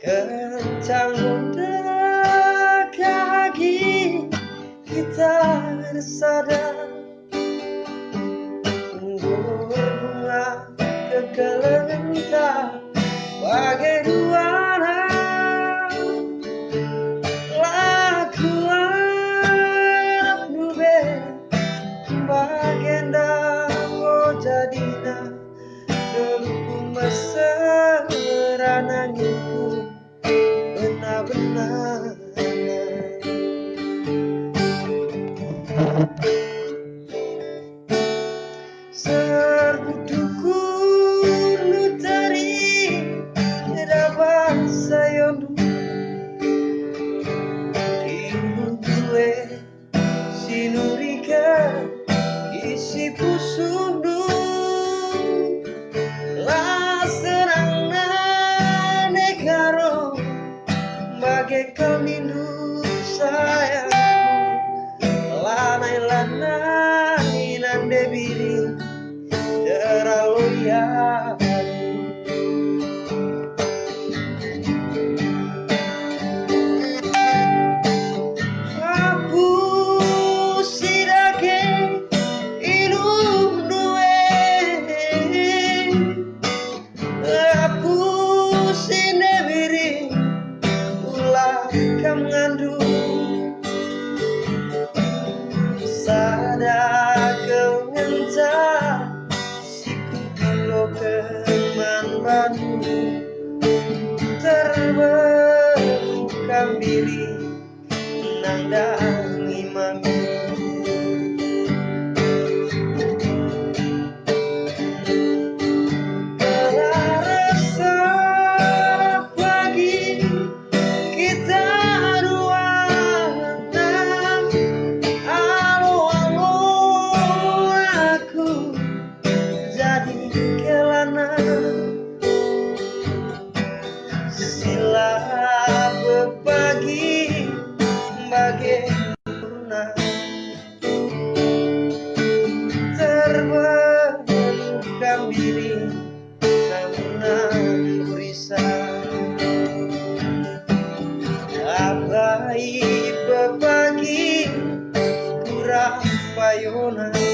Kencang goda kaki kita sadar berbunga kekelentang bagai duana lakuan nube bagenda jadina dulu mesra nanginku benar-benar serbuduku nutari dapat sayondu ibu gue sinurika isi pusundu la serang negaro bagai kalindu sayangku lanai nande biri terlalu ya sada kau ngentar siku bilo keman batu terbekam diri nandangi mami telah rasa pagi kita sila berbagi bagai purna terbekam diri namun berisah abai berbagi kurang payona